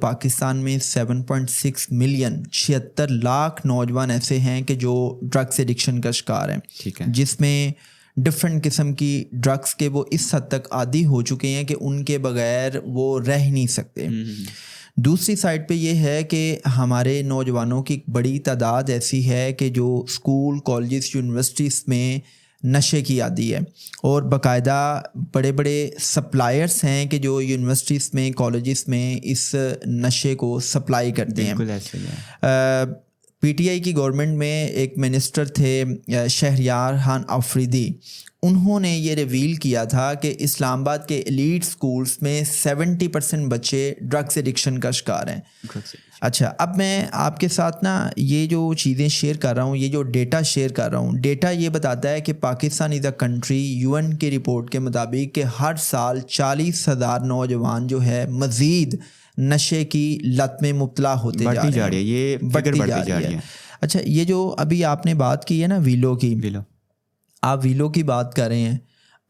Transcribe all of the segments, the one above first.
پاکستان میں 7.6 ملین 76 لاکھ نوجوان ایسے ہیں کہ جو ڈرگس ایڈکشن کا شکار ہیں. ٹھیک ہے. جس میں ڈفرینٹ قسم کی ڈرگس کے وہ اس حد تک عادی ہو چکے ہیں کہ ان کے بغیر وہ رہ نہیں سکتے. دوسری سائڈ پہ یہ ہے کہ ہمارے نوجوانوں کی بڑی تعداد ایسی ہے کہ جو اسکول کالجز یونیورسٹیز میں نشے کی عادی ہے, اور باقاعدہ بڑے بڑے سپلائرس ہیں کہ جو یونیورسٹیز میں کالجز میں اس نشے کو سپلائی کرتے ہیں. پی ٹی آئی کی گورنمنٹ میں ایک منسٹر تھے شہریار خان آفریدی, انہوں نے یہ ریویل کیا تھا کہ اسلام آباد کے ایلیٹ سکولز میں 70% بچے ڈرگس ایڈکشن کا شکار ہیں. اچھا, اب میں آپ کے ساتھ نا یہ جو چیزیں شیئر کر رہا ہوں, یہ جو ڈیٹا شیئر کر رہا ہوں, ڈیٹا یہ بتاتا ہے کہ پاکستان از اے کنٹری یو این کی رپورٹ کے مطابق کہ ہر سال 40,000 نوجوان جو ہے مزید نشے کی لت میں مبتلا ہوتے جا رہے ہیں. یہ بڑھتی جا رہی ہے. اچھا, یہ جو ابھی آپ نے بات کی ہے نا ویلو کی, آپ ویلو کی بات کر رہے ہیں,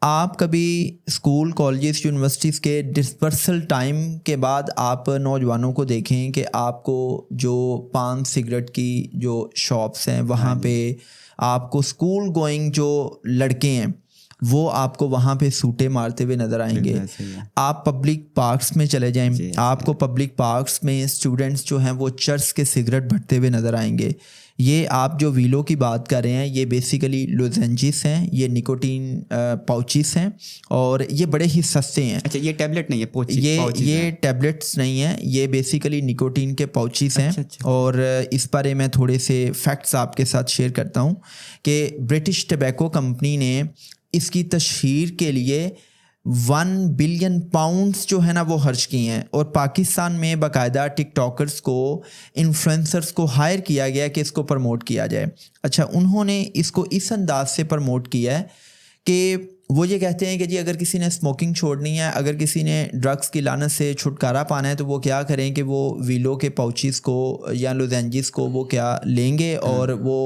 آپ کبھی اسکول کالجز یونیورسٹیز کے ڈسپرسل ٹائم کے بعد آپ نوجوانوں کو دیکھیں کہ آپ کو جو پان سگریٹ کی جو شاپس ہیں وہاں پہ آپ کو اسکول گوئنگ جو لڑکے ہیں وہ آپ کو وہاں پہ سوٹے مارتے ہوئے نظر آئیں گے. آپ پبلک پارکس میں چلے جائیں, آپ کو پبلک پارکس میں اسٹوڈنٹس جو ہیں وہ چرس کے سگریٹ بھرتے ہوئے نظر آئیں گے. یہ آپ جو ویلو کی بات کر رہے ہیں یہ بیسیکلی لوزنجز ہیں, یہ نکوٹین پاؤچز ہیں, اور یہ بڑے ہی سستے ہیں. اچھا, یہ ٹیبلٹ نہیں ہے, یہ ٹیبلٹس نہیں ہیں, یہ بیسیکلی نکوٹین کے پاؤچز ہیں. اور اس بارے میں تھوڑے سے فیکٹس آپ کے ساتھ شیئر کرتا ہوں کہ برٹش ٹبیکو کمپنی نے اس کی تشہیر کے لیے 1 بلین پاؤنڈس جو ہے نا وہ خرچ کی ہیں, اور پاکستان میں باقاعدہ ٹک ٹاکرز کو انفلوئنسرز کو ہائر کیا گیا کہ اس کو پروموٹ کیا جائے. اچھا, انہوں نے اس کو اس انداز سے پروموٹ کیا ہے کہ وہ یہ کہتے ہیں کہ جی اگر کسی نے اسموکنگ چھوڑنی ہے, اگر کسی نے ڈرگس کی لعنت سے چھٹکارا پانا ہے تو وہ کیا کریں کہ وہ ویلو کے پاؤچز کو یا لوزینجز کو وہ کیا لیں گے اور وہ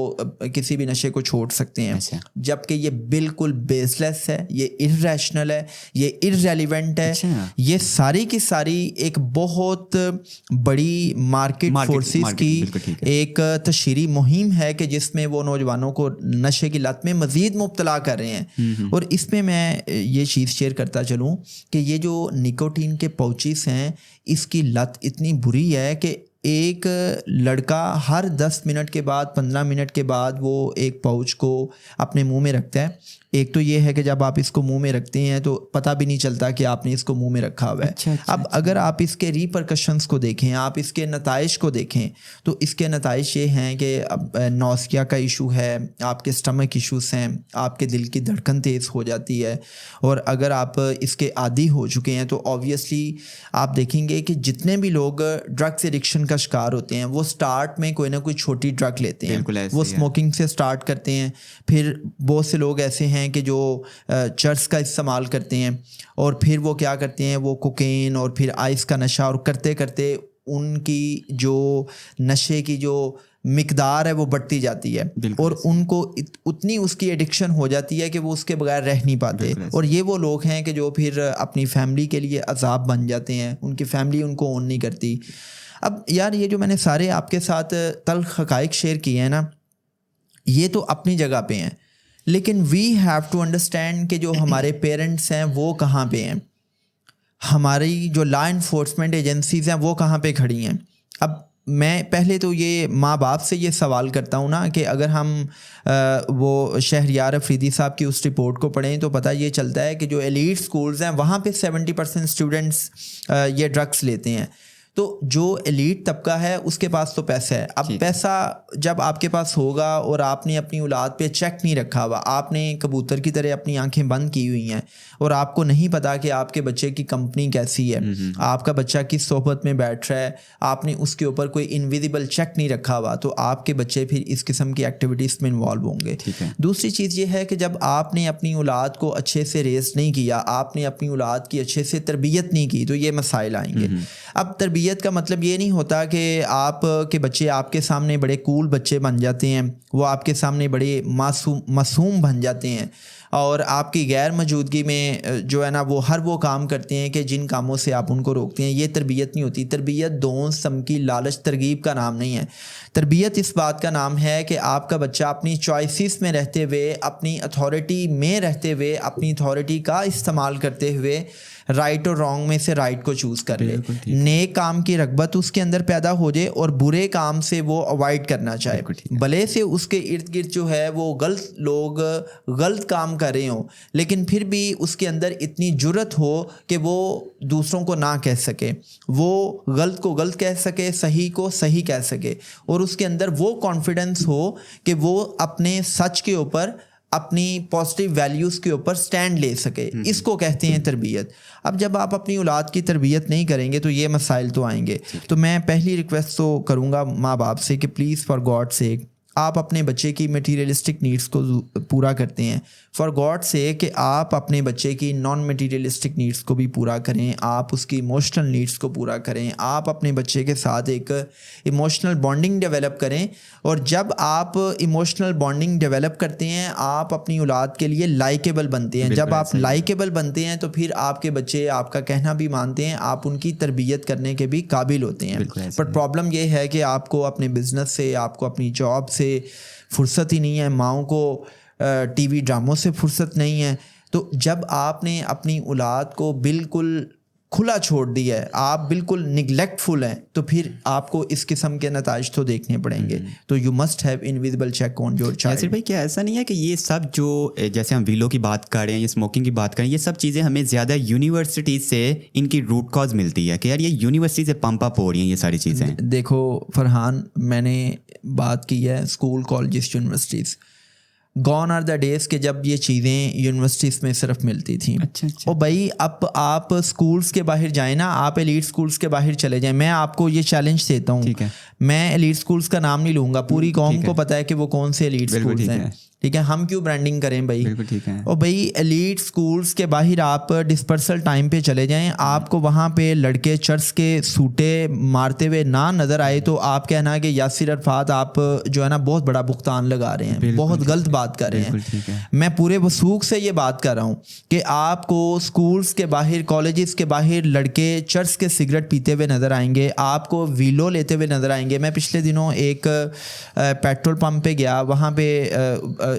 کسی بھی نشے کو چھوڑ سکتے ہیں. جبکہ یہ بالکل بیس لیس ہے, یہ ارریشنل ہے, یہ ارریلیونٹ ہے. یہ ساری کی ساری ایک بہت بڑی مارکیٹ فورسز کی ایک تشہیری مہم ہے کہ جس میں وہ نوجوانوں کو نشے کی لت میں مزید مبتلا کر رہے ہیں. اور اس میں یہ چیز شیئر کرتا چلوں کہ یہ جو نکوٹین کے پاؤچز ہیں اس کی لت اتنی بری ہے کہ ایک لڑکا ہر 10 منٹ کے بعد 15 منٹ کے بعد وہ ایک پاؤچ کو اپنے منہ میں رکھتا ہے. ایک تو یہ ہے کہ جب آپ اس کو منہ میں رکھتے ہیں تو پتہ بھی نہیں چلتا کہ آپ نے اس کو منہ میں رکھا ہوا ہے. اب اگر آپ اس کے ریپرکشنز کو دیکھیں, آپ اس کے نتائج کو دیکھیں, تو اس کے نتائج یہ ہیں کہ اب نوسیا کا ایشو ہے, آپ کے اسٹمک ایشوز ہیں, آپ کے دل کی دھڑکن تیز ہو جاتی ہے. اور اگر آپ اس کے عادی ہو چکے ہیں تو آبویسلی آپ دیکھیں گے کہ جتنے بھی لوگ ڈرگس ایڈکشن کا شکار ہوتے ہیں وہ سٹارٹ میں کوئی نہ کوئی چھوٹی ڈرگ لیتے ہیں, وہ اسموکنگ سے سٹارٹ کرتے ہیں, پھر بہت سے لوگ ایسے ہیں کہ جو چرس کا استعمال کرتے ہیں, اور پھر وہ کیا کرتے ہیں وہ کوکین اور پھر آئس کا نشہ, اور کرتے کرتے ان کی جو نشے کی جو مقدار ہے وہ بڑھتی جاتی ہے, اور ان کو اتنی اس کی ایڈکشن ہو جاتی ہے کہ وہ اس کے بغیر رہ نہیں پاتے. اور یہ وہ لوگ ہیں کہ جو پھر اپنی فیملی کے لیے عذاب بن جاتے ہیں, ان کی فیملی ان کو اون نہیں کرتی. اب یار یہ جو میں نے سارے آپ کے ساتھ تلخ حقائق شیئر کیے ہیں نا, یہ تو اپنی جگہ پہ ہیں, لیکن وی ہیو ٹو انڈرسٹینڈ کہ جو ہمارے پیرنٹس ہیں وہ کہاں پہ ہیں, ہماری جو لا انفورسمنٹ ایجنسیز ہیں وہ کہاں پہ کھڑی ہیں. اب میں پہلے تو یہ ماں باپ سے یہ سوال کرتا ہوں نا کہ اگر ہم وہ شہریار افریدی صاحب کی اس رپورٹ کو پڑھیں تو پتہ یہ چلتا ہے کہ جو ایلیٹ سکولز ہیں وہاں پہ 70% اسٹوڈنٹس یہ ڈرگس لیتے ہیں. تو جو ایلیٹ طبقہ ہے اس کے پاس تو پیسہ ہے. اب پیسہ جب آپ کے پاس ہوگا اور آپ نے اپنی اولاد پہ چیک نہیں رکھا ہوا, آپ نے کبوتر کی طرح اپنی آنکھیں بند کی ہوئی ہیں, اور آپ کو نہیں پتا کہ آپ کے بچے کی کمپنی کیسی ہے, آپ کا بچہ کس صحبت میں بیٹھ رہا ہے, آپ نے اس کے اوپر کوئی انویزیبل چیک نہیں رکھا ہوا, تو آپ کے بچے پھر اس قسم کی ایکٹیویٹیز میں انوالو ہوں گے. دوسری چیز یہ ہے کہ جب آپ نے اپنی اولاد کو اچھے سے ریز نہیں کیا, آپ نے اپنی اولاد کی اچھے سے تربیت نہیں کی, تو یہ مسائل آئیں گے. اب تربیت کا مطلب یہ نہیں ہوتا کہ آپ کے بچے آپ کے سامنے بڑے کول بچے بن جاتے ہیں, وہ آپ کے سامنے بڑے معصوم بن جاتے ہیں, اور آپ کی غیر موجودگی میں جو ہے نا وہ ہر وہ کام کرتے ہیں کہ جن کاموں سے آپ ان کو روکتے ہیں. یہ تربیت نہیں ہوتی. تربیت دونس سمکی لالچ ترغیب کا نام نہیں ہے. تربیت اس بات کا نام ہے کہ آپ کا بچہ اپنی چوائسیز میں رہتے ہوئے, اپنی اتھارٹی میں رہتے ہوئے, اپنی اتھارٹی کا استعمال کرتے ہوئے رائٹ اور رانگ میں سے رائٹ کو چوز کر لے. نیک کام کی رغبت اس کے اندر پیدا ہو جائے اور برے کام سے وہ اوائڈ کرنا چاہے. بھلے سے اس کے ارد گرد جو ہے وہ غلط لوگ غلط کام کر رہے ہوں, لیکن پھر بھی اس کے اندر اتنی جرت ہو کہ وہ دوسروں کو نہ کہہ سکے, وہ غلط کو غلط کہہ سکے, صحیح کو صحیح کہہ سکے, اور اس کے اندر وہ کانفیڈنس ہو کہ وہ اپنے سچ کے اوپر, اپنی پازیٹیو ویلیوز کے اوپر سٹینڈ لے سکے. اس کو کہتے ہیں تربیت. اب جب آپ اپنی اولاد کی تربیت نہیں کریں گے تو یہ مسائل تو آئیں گے. تو میں پہلی ریکویسٹ تو کروں گا ماں باپ سے کہ پلیز فار گاڈ سیک آپ اپنے بچے کی میٹیریلسٹک نیڈس کو پورا کرتے ہیں. فار گاڈ سے کہ آپ اپنے بچے کی نان میٹیریلسٹک نیڈس کو بھی پورا کریں, آپ اس کی ایموشنل نیڈس کو پورا کریں, آپ اپنے بچے کے ساتھ ایک ایموشنل بانڈنگ ڈیولپ کریں. اور جب آپ ایموشنل بانڈنگ ڈیولپ کرتے ہیں آپ اپنی اولاد کے لیے لائکیبل بنتے ہیں. جب آپ لائکیبل بنتے ہیں تو پھر آپ کے بچے آپ کا کہنا بھی مانتے ہیں, آپ ان کی تربیت کرنے کے بھی قابل ہوتے ہیں. بٹ پرابلم یہ ہے کہ آپ کو اپنے بزنس سے, آپ کو اپنی جاب سے فرصت ہی نہیں ہے, ماؤں کو ٹی وی ڈراموں سے فرصت نہیں ہے. تو جب آپ نے اپنی اولاد کو بالکل کھلا چھوڑ دیا ہے, آپ بالکل نگلیکٹفل ہیں, تو پھر آپ کو اس قسم کے نتائج تو دیکھنے پڑیں گے. تو you must have invisible check on your child. Yasir بھائی کیا ایسا نہیں ہے کہ یہ سب جو جیسے ہم ویلو کی بات کر رہے ہیں یا اسموکنگ کی بات کریں, یہ سب چیزیں ہمیں زیادہ یونیورسٹی سے ان کی روٹ کاز ملتی ہے کہ یار یہ یونیورسٹی سے پمپ اپ ہو رہی ہیں یہ ساری چیزیں؟ دیکھو فرحان, میں نے بات کی ہے school, colleges, universities. Gone are the days کہ جب یہ چیزیں یونیورسٹیز میں صرف ملتی تھیں. اور بھائی اب آپ اسکولس کے باہر جائیں نا, آپ ایلیٹ اسکولس کے باہر چلے جائیں. میں آپ کو یہ چیلنج دیتا ہوں, میں ایلیٹ اسکولس کا نام نہیں لوں گا, پوری قوم کو پتہ ہے کہ وہ کون سے ایلیٹ اسکولس ہیں. ٹھیک ہے, ہم کیوں برانڈنگ کریں بھائی. اور بھائی ایلیٹ اسکولس کے باہر آپ ڈسپرسل ٹائم پہ چلے جائیں, آپ کو وہاں پہ لڑکے چرس کے سوٹے مارتے ہوئے نہ نظر آئے تو آپ کہنا کہ یاسر عرفات آپ جو ہے نا بہت بڑا بھگتان لگا رہے ہیں, بہت غلط بات کر رہے ہیں. میں پورے وثوق سے یہ بات کر رہا ہوں کہ آپ کو اسکولس کے باہر, کالجز کے باہر لڑکے چرس کے سگریٹ پیتے ہوئے نظر آئیں گے, آپ کو ویلو لیتے ہوئے نظر آئیں گے. میں پچھلے دنوں ایک پیٹرول پمپ پہ گیا, وہاں پہ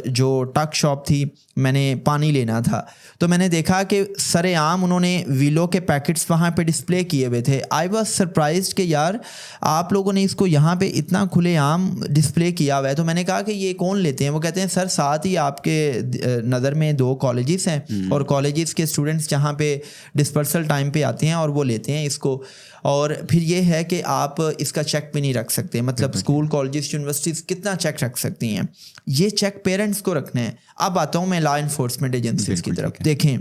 جو ٹک شاپ تھی, میں نے پانی لینا تھا, تو میں نے دیکھا کہ سر عام انہوں نے ویلو کے پیکٹس وہاں پہ ڈسپلے کیے ہوئے تھے. آئی واز سرپرائزڈ کہ یار آپ لوگوں نے اس کو یہاں پہ اتنا کھلے عام ڈسپلے کیا ہوا ہے. تو میں نے کہا کہ یہ کون لیتے ہیں؟ وہ کہتے ہیں سر ساتھ ہی آپ کے نظر میں 2 کالجز ہیں, اور کالجز کے اسٹوڈنٹس جہاں پہ ڈسپرسل ٹائم پہ آتے ہیں اور وہ لیتے ہیں اس کو. اور پھر یہ ہے کہ آپ اس کا چیک بھی نہیں رکھ سکتے, مطلب اسکول, کالجز, یونیورسٹیز کتنا چیک رکھ سکتی ہیں؟ یہ چیک پیرنٹس کو رکھنا ہے. اب آتا ہوں میں لا انفورسمنٹ ایجنسیز کی طرف. دیکھیں,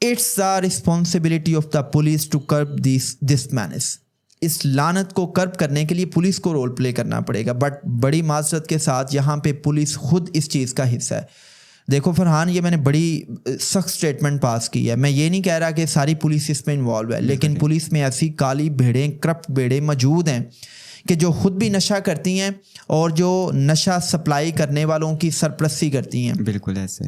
it's the responsibility of the police to curb this menace. اس لعنت کو کرب کرنے کے لیے پولیس کو رول پلے کرنا پڑے گا, بٹ بڑی معذرت کے ساتھ یہاں پہ پولیس خود اس چیز کا حصہ ہے. دیکھو فرحان, یہ میں نے بڑی سخت سٹیٹمنٹ پاس کی ہے. میں یہ نہیں کہہ رہا کہ ساری پولیس اس میں انوالو ہے, لیکن پولیس میں ایسی کالی بھیڑیں, کرپٹ بھیڑیں موجود ہیں کہ جو خود بھی نشہ کرتی ہیں اور جو نشہ سپلائی کرنے والوں کی سرپرستی کرتی ہیں. بالکل ایسے ہی.